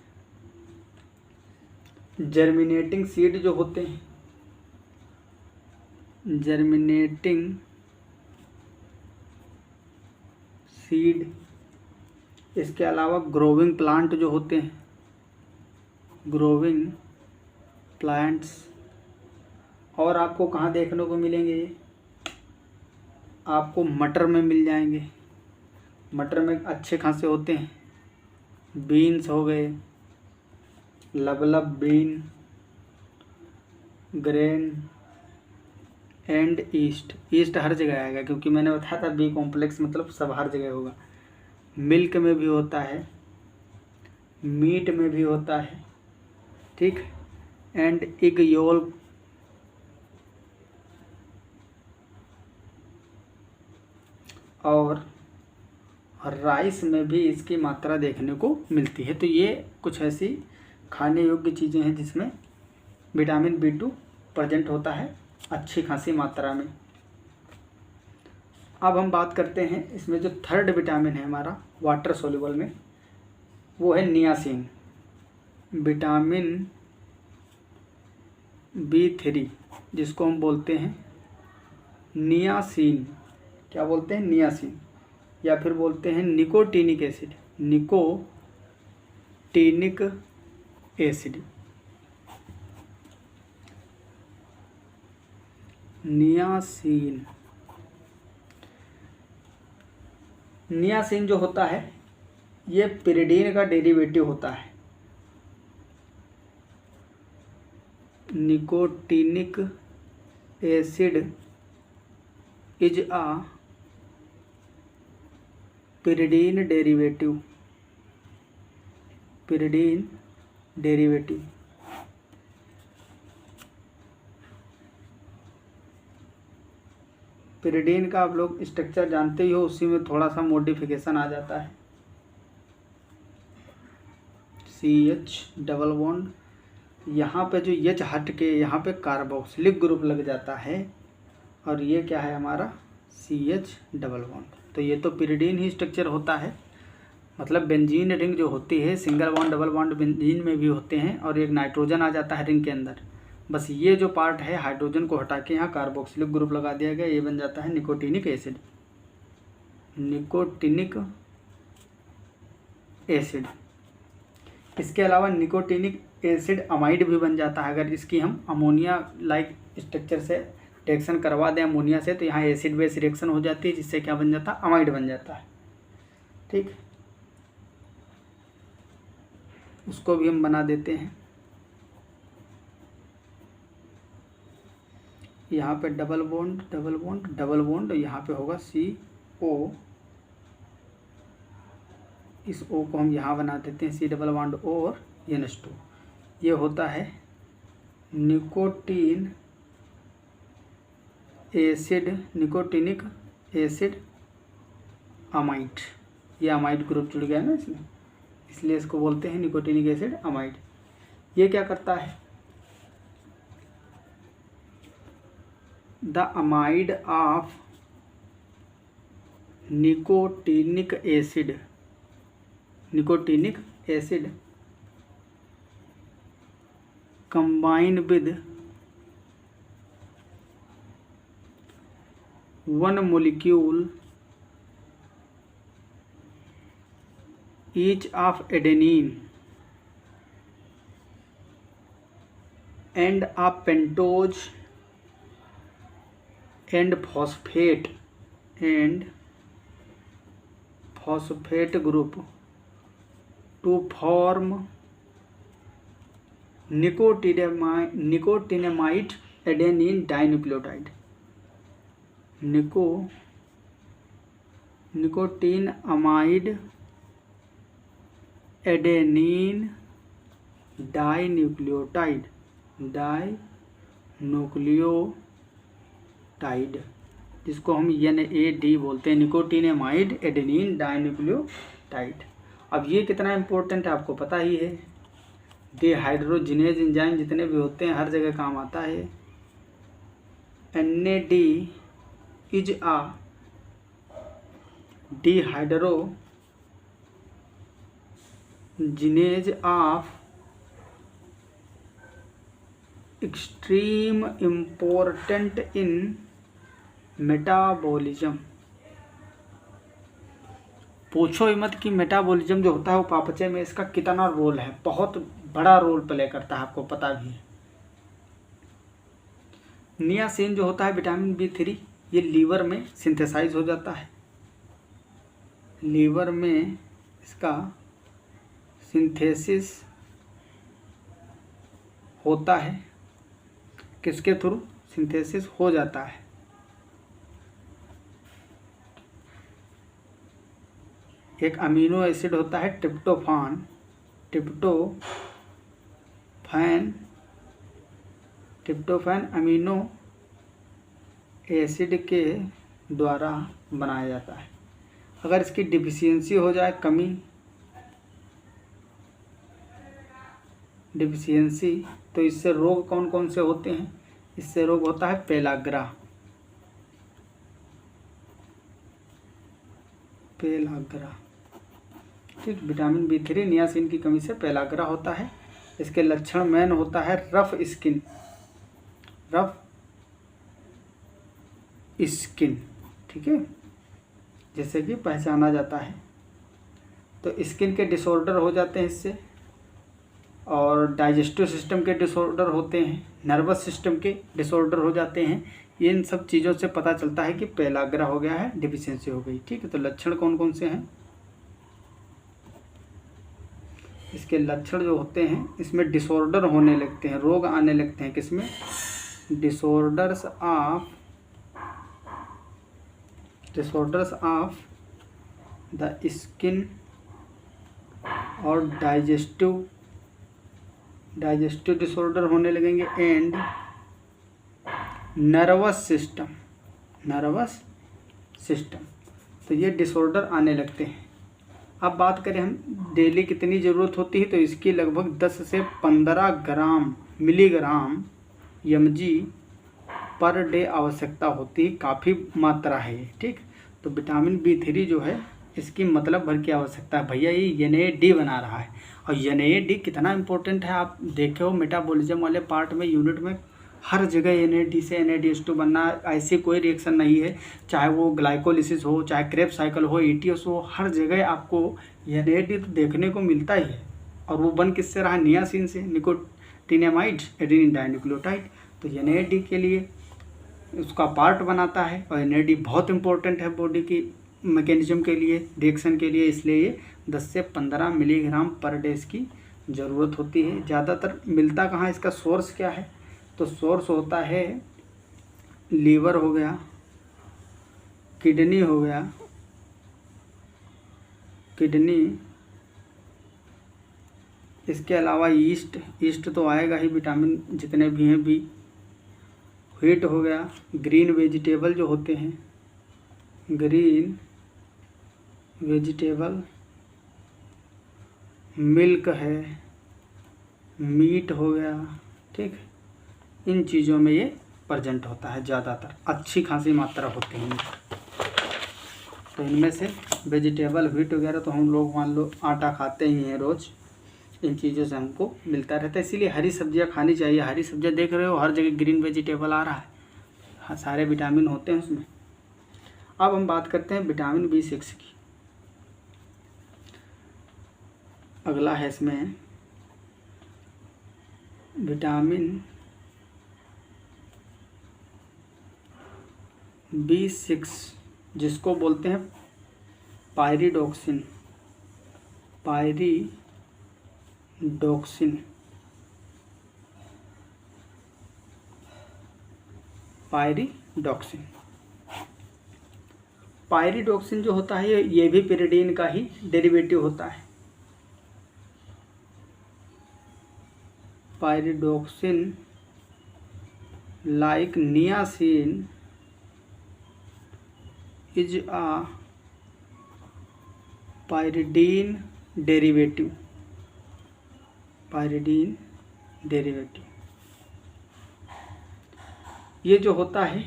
जर्मिनेटिंग सीड जो होते हैं, जर्मिनेटिंग सीड, इसके अलावा ग्रोविंग प्लांट जो होते हैं, ग्रोविंग प्लांट्स, और आपको कहाँ देखने को मिलेंगे ये? आपको मटर में मिल जाएंगे। मटर में अच्छे खासे होते हैं। बीन्स हो गए, lablab bean, grain and yeast. Yeast हर जगह आएगा क्योंकि मैंने बताया था बी कॉम्प्लेक्स मतलब सब हर जगह होगा। मिल्क में भी होता है, मीट में भी होता है, ठीक। एंड एग योल, और राइस में भी इसकी मात्रा देखने को मिलती है। तो ये कुछ ऐसी खाने योग्य चीज़ें हैं जिसमें विटामिन B2 प्रेजेंट होता है अच्छी खासी मात्रा में। अब हम बात करते हैं इसमें जो थर्ड विटामिन है हमारा वाटर सोल्यूबल में, वो है नियासिन। विटामिन B3 जिसको हम बोलते हैं नियासिन। क्या बोलते हैं? नियासिन, या फिर बोलते हैं nicotinic acid. Nicotinic acid, niacin. Niacin जो होता है ये पिरिडीन का डेरिवेटिव होता है। Nicotinic acid is a pyridine derivative. Pyridine derivative. Pyridine का आप लोग स्ट्रक्चर जानते ही हो, उसी में थोड़ा सा मॉडिफिकेशन आ जाता है। CH डबल बॉन्ड, यहाँ पे जो H हट के यहाँ पे कार्बोक्सिलिक ग्रुप लग जाता है, और ये क्या है हमारा CH डबल बॉन्ड। तो ये तो पिरिडीन ही स्ट्रक्चर होता है, मतलब बेंजीन रिंग जो होती है single bond double bond benzene में भी होते हैं, और एक नाइट्रोजन आ जाता है रिंग के अंदर। बस ये जो पार्ट है हाइड्रोजन को हटा के यहाँ कार्बोक्सिलिक ग्रुप लगा दिया गया, ये बन जाता है निकोटीनिक एसिड। Nicotinic acid. इसके अलावा निकोटीनिक एसिड अमाइड भी बन जाता है। अगर इसकी हम अमोनिया लाइक स्ट्रक्चर से रिएक्शन करवा दें अमोनिया से, तो यहाँ एसिड बेस रिएक्शन हो जाती है, जिससे क्या बन जाता है? अमाइड बन जाता है, ठीक। उसको भी हम बना देते हैं। यहाँ पे double bond double bond double bond, यहाँ पे होगा CO। इस O को हम यहाँ बना देते हैं C डबल बॉन्ड O और NH2। ये होता है nicotine acid, nicotinic acid amide. ये अमाइड ग्रुप जुड़ गया है ना इसमें, इसलिए इसको बोलते हैं निकोटीनिक एसिड अमाइड। ये क्या करता है? The amide of nicotinic acid, nicotinic acid combine with 1 molecule each of adenine and a pentose and phosphate group to form nicotinamide adenine dinucleotide। Nicotinamide adenine dinucleotide, dinucleotide, जिसको हम NAD बोलते हैं, nicotinamide adenine dinucleotide. अब ये कितना important है आपको पता ही है। डिहाइड्रोजिनेज एंजाइम जितने भी होते हैं हर जगह काम आता है। NAD is a dehydrogenase of extreme important in metabolism। पूछो ही मत कि मेटाबॉलिज्म जो होता है वो उपापचय में इसका कितना रोल है, बहुत बड़ा रोल प्ले करता है, आपको पता भी है। नियासिन जो होता है विटामिन B3, ये लीवर में सिंथेसाइज हो जाता है, लीवर में इसका सिंथेसिस होता है, किसके थ्रू सिंथेसिस हो जाता है, एक अमीनो एसिड होता है ट्रिप्टोफैन अमीनो एसिड के द्वारा बनाया जाता है। अगर इसकी डिफिशियंसी हो जाए, डिफिशियंसी, तो इससे रोग कौन कौन से होते हैं? इससे रोग होता है पेलाग्रा, ठीक। विटामिन B3 नियासिन की कमी से पेलाग्रा होता है। इसके लक्षण मेन होता है रफ स्किन, ठीक है, जैसे कि पहचाना जाता है। तो स्किन के डिसऑर्डर हो जाते हैं इससे, और डाइजेस्टिव सिस्टम के डिसऑर्डर होते हैं, नर्वस सिस्टम के डिसऑर्डर हो जाते हैं। इन सब चीज़ों से पता चलता है कि पेलाग्रा हो गया है, डिफिशियंसी हो गई, ठीक है। तो लक्षण कौन कौन से हैं? इसके लक्षण जो होते हैं, इसमें डिसऑर्डर होने लगते हैं, रोग आने लगते हैं। किसमें? डिसऑर्डर्स ऑफ द स्किन और डाइजेस्टिव डिसऑर्डर होने लगेंगे, एंड नर्वस सिस्टम। तो ये डिसऑर्डर आने लगते हैं। अब बात करें हम डेली कितनी ज़रूरत होती है, तो इसकी लगभग 10 से 15 मिलीग्राम mg पर डे आवश्यकता होती है, काफ़ी मात्रा है ये, ठीक। तो विटामिन B3 जो है इसकी मतलब भर की आवश्यकता है। भैया ये NAD बना रहा है, और NAD कितना इम्पोर्टेंट है आप देखे हो मेटाबॉलिज्म वाले पार्ट में, यूनिट में हर जगह NAD से NADH2 बनना, ऐसी कोई रिएक्शन नहीं है, चाहे वो ग्लाइकोलिसिस हो, चाहे क्रेब्स साइकिल हो, ETS हो, हर जगह आपको NAD तो देखने को मिलता ही है। और वो बन किससे रहा? नियासिन से, निकोटिनामाइड एडेनिन डाइन्यूक्लियोटाइड। तो NAD के लिए उसका पार्ट बनाता है, और NAD बहुत इंपॉर्टेंट है बॉडी की मैकेनिज्म के लिए, रिएक्शन के लिए, इसलिए ये 10 से 15 मिलीग्राम पर डे की ज़रूरत होती है। ज़्यादातर मिलता कहाँ, इसका सोर्स क्या है? तो सोर्स होता है लीवर हो गया, किडनी हो गया, इसके अलावा ईस्ट तो आएगा ही, विटामिन जितने भी हैं भी, व्हीट हो गया, ग्रीन वेजिटेबल जो होते हैं, ग्रीन वेजिटेबल, मिल्क है, मीट हो गया, ठीक। इन चीज़ों में ये प्रेजेंट होता है, ज़्यादातर अच्छी खासी मात्रा होती है। तो इनमें से वेजिटेबल, व्हीट वगैरह तो हम लोग मान लो आटा खाते ही हैं रोज़, इन चीज़ों से हमको मिलता रहता है, इसीलिए हरी सब्जियां खानी चाहिए। हरी सब्जियां देख रहे हो हर जगह ग्रीन वेजिटेबल आ रहा है, सारे विटामिन होते हैं उसमें। अब हम बात करते हैं विटामिन B6 की। अगला है इसमें विटामिन B6, जिसको बोलते हैं पायरिडॉक्सिन। पायरिडॉक्सिन जो होता है ये भी पिरिडीन का ही डेरिवेटिव होता है। Pyridoxine like niacin is a pyridine derivative. ये जो होता है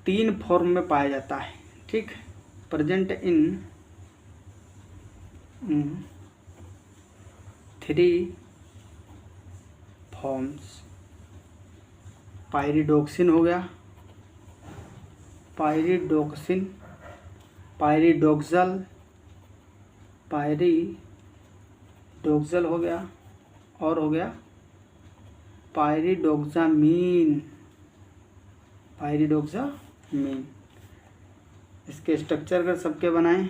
3 फॉर्म में पाया जाता है, ठीक, प्रेजेंट इन 3 फॉर्म्स। पायरिडोक्सिन हो गया, पायरिडोक्सिन, पायरिडोक्सल, पायरिडोक्सल हो गया, और हो गया पायरिडोक्सामीन, पायरिडोक्सामीन। इसके स्ट्रक्चर अगर सबके बनाएं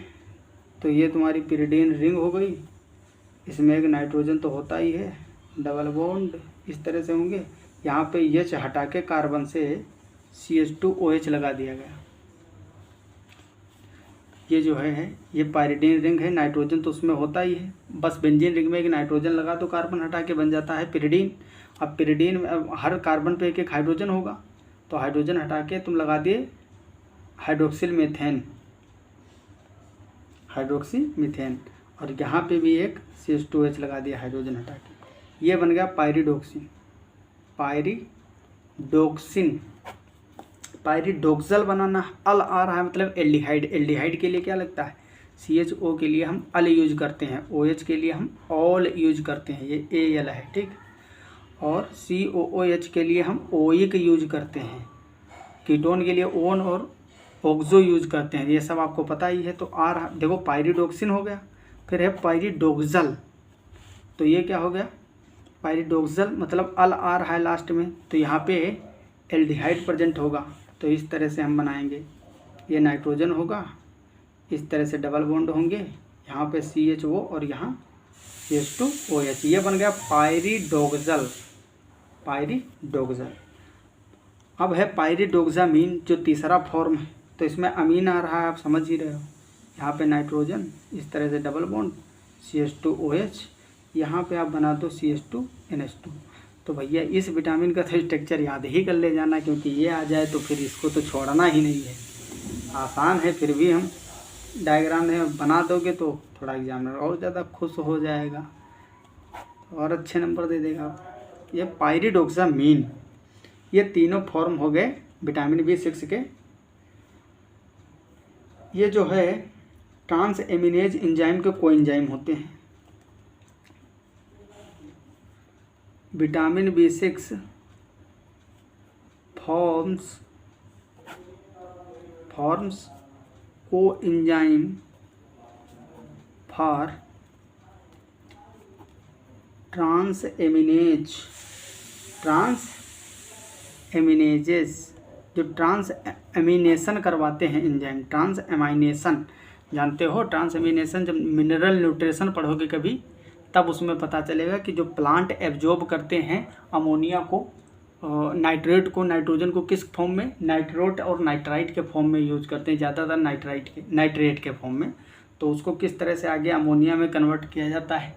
तो ये तुम्हारी पिरिडीन रिंग हो गई, इसमें एक नाइट्रोजन तो होता ही है, डबल बॉन्ड इस तरह से होंगे। यहाँ पे एच हटा के कार्बन से CH2OH लगा दिया गया। ये जो है ये पायरिडीन रिंग है, नाइट्रोजन तो उसमें होता ही है, बस बेंजीन रिंग में एक नाइट्रोजन लगा तो कार्बन हटा के बन जाता है पिरिडीन। अब पिरिडीन में हर कार्बन पे एक एक हाइड्रोजन होगा, तो हाइड्रोजन हटा के तुम लगा दिए हाइड्रोक्सिल मीथेन, हाइड्रोक्सी मीथेन, और यहाँ पे भी एक CH2OH लगा दिया हाइड्रोजन हटा के। ये बन गया पायरिडोक्सिन, पायरिडोक्सिन। पायरिडोक्सल बनाना, अल आ रहा है मतलब एल्डिहाइड। एल्डिहाइड के लिए क्या लगता है, CHO के लिए हम अल यूज करते हैं, OH के लिए हम ऑल यूज करते हैं, ये AL है, ठीक, और COOH के लिए हम ओइक यूज करते हैं, कीटोन के लिए ओन और ऑक्सो यूज करते हैं, ये सब आपको पता ही है। तो आ रहा देखो पायरिडोक्सिन हो गया, फिर है पायरिडोक्सल, तो ये क्या हो गया पायरिडोक्सल, मतलब अल आ रहा है लास्ट में, तो यहाँ पे एल्डिहाइड प्रेजेंट होगा, तो इस तरह से हम बनाएंगे। ये नाइट्रोजन होगा, इस तरह से डबल बॉन्ड होंगे, यहाँ पे CHO और यहाँ CH2OH, ये बन गया पायरिडोक्सल, पायरिडोक्सल। अब है पायरिडोक्सामीन, जो तीसरा फॉर्म है, तो इसमें अमीन आ रहा है, आप समझ ही रहे हो। यहाँ पे नाइट्रोजन, इस तरह से डबल बॉन्ड CH2OH, यहाँ पे आप बना दो CH2NH2। तो भैया इस विटामिन का तो स्ट्रक्चर याद ही कर ले जाना, क्योंकि ये आ जाए तो फिर इसको तो छोड़ना ही नहीं है। आसान है, फिर भी हम डायग्राम में बना दोगे तो थोड़ा एग्जामिनर और ज़्यादा खुश हो जाएगा और अच्छे नंबर दे देगा। ये पायरिडोक्सामीन, ये तीनों फॉर्म हो गए विटामिन B6 के। ये जो है ट्रांस एमिनेज एंजाइम के कोएंजाइम होते हैं। Vitamin B6 forms coenzyme for transaminases, जो ट्रांस एमिनेशन करवाते हैं एंजाइम, ट्रांस एमाइनेशन जानते हो। ट्रांस एमिनेशन जब मिनरल न्यूट्रिशन पढ़ोगे कभी, तब उसमें पता चलेगा कि जो प्लांट एब्जॉर्ब करते हैं अमोनिया को, नाइट्रेट को, नाइट्रोजन को किस फॉर्म में, नाइट्रोट और नाइट्राइट के फॉर्म में यूज करते हैं, ज़्यादातर नाइट्रेट के फॉर्म में। तो उसको किस तरह से आगे अमोनिया में कन्वर्ट किया जाता है,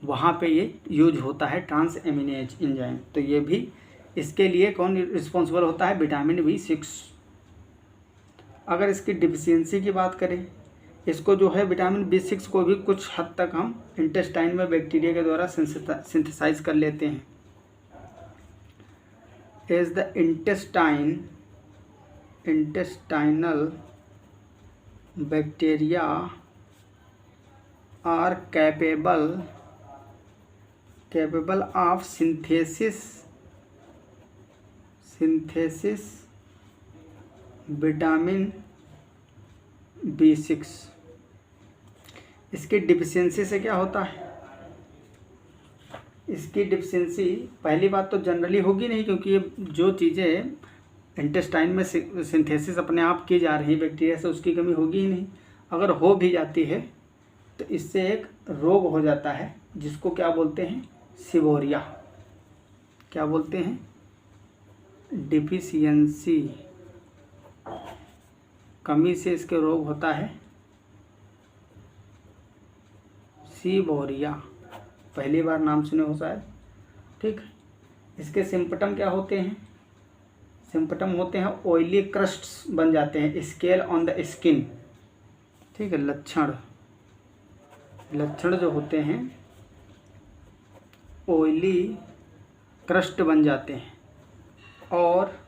वहाँ पे ये यूज होता है ट्रांस एमिनेज एंजाइम। तो ये भी इसके लिए कौन रिस्पॉन्सिबल होता है, विटामिन B6। अगर इसकी डिफिशियंसी की बात करें, इसको जो है विटामिन B6 को भी कुछ हद तक हम इंटेस्टाइन में बैक्टीरिया के द्वारा सिंथेसाइज कर लेते हैं। As the intestinal bacteria are capable of synthesis vitamin B6। इसकी डिफिशियंसी से क्या होता है, इसकी डिफिशियंसी पहली बात तो जनरली होगी नहीं, क्योंकि ये जो चीज़ें इंटेस्टाइन में सिंथेसिस अपने आप की जा रही बैक्टीरिया से, उसकी कमी होगी ही नहीं। अगर हो भी जाती है तो इससे एक रोग हो जाता है जिसको क्या बोलते हैं, सिबोरिया। क्या बोलते हैं, डिफिशियंसी, कमी से इसके रोग होता है सिबोरिया। पहली बार नाम सुने हो शायद, ठीक। इसके सिम्पटम क्या होते हैं, सिम्पटम होते हैं ऑयली क्रस्ट्स बन जाते हैं, स्केल ऑन द स्किन, ठीक है। लक्षण जो होते हैं ऑयली क्रस्ट बन जाते हैं, और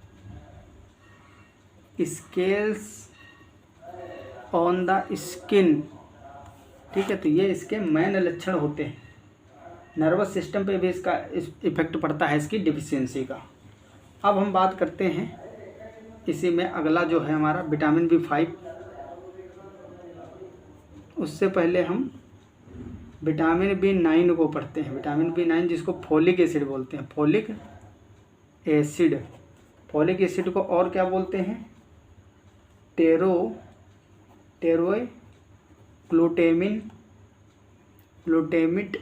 स्केल्स ऑन द स्किन, ठीक है। तो ये इसके मेन लक्षण होते हैं। नर्वस सिस्टम पे भी इसका इफेक्ट पड़ता है इसकी डिफिशियंसी का। अब हम बात करते हैं इसी में अगला जो है हमारा विटामिन B5। उससे पहले हम विटामिन B9 को पढ़ते हैं। विटामिन B9 जिसको फोलिक एसिड बोलते हैं, फोलिक एसिड। फोलिक एसिड को और क्या बोलते हैं? टेरोग्लूटामिन, ग्लूटामिट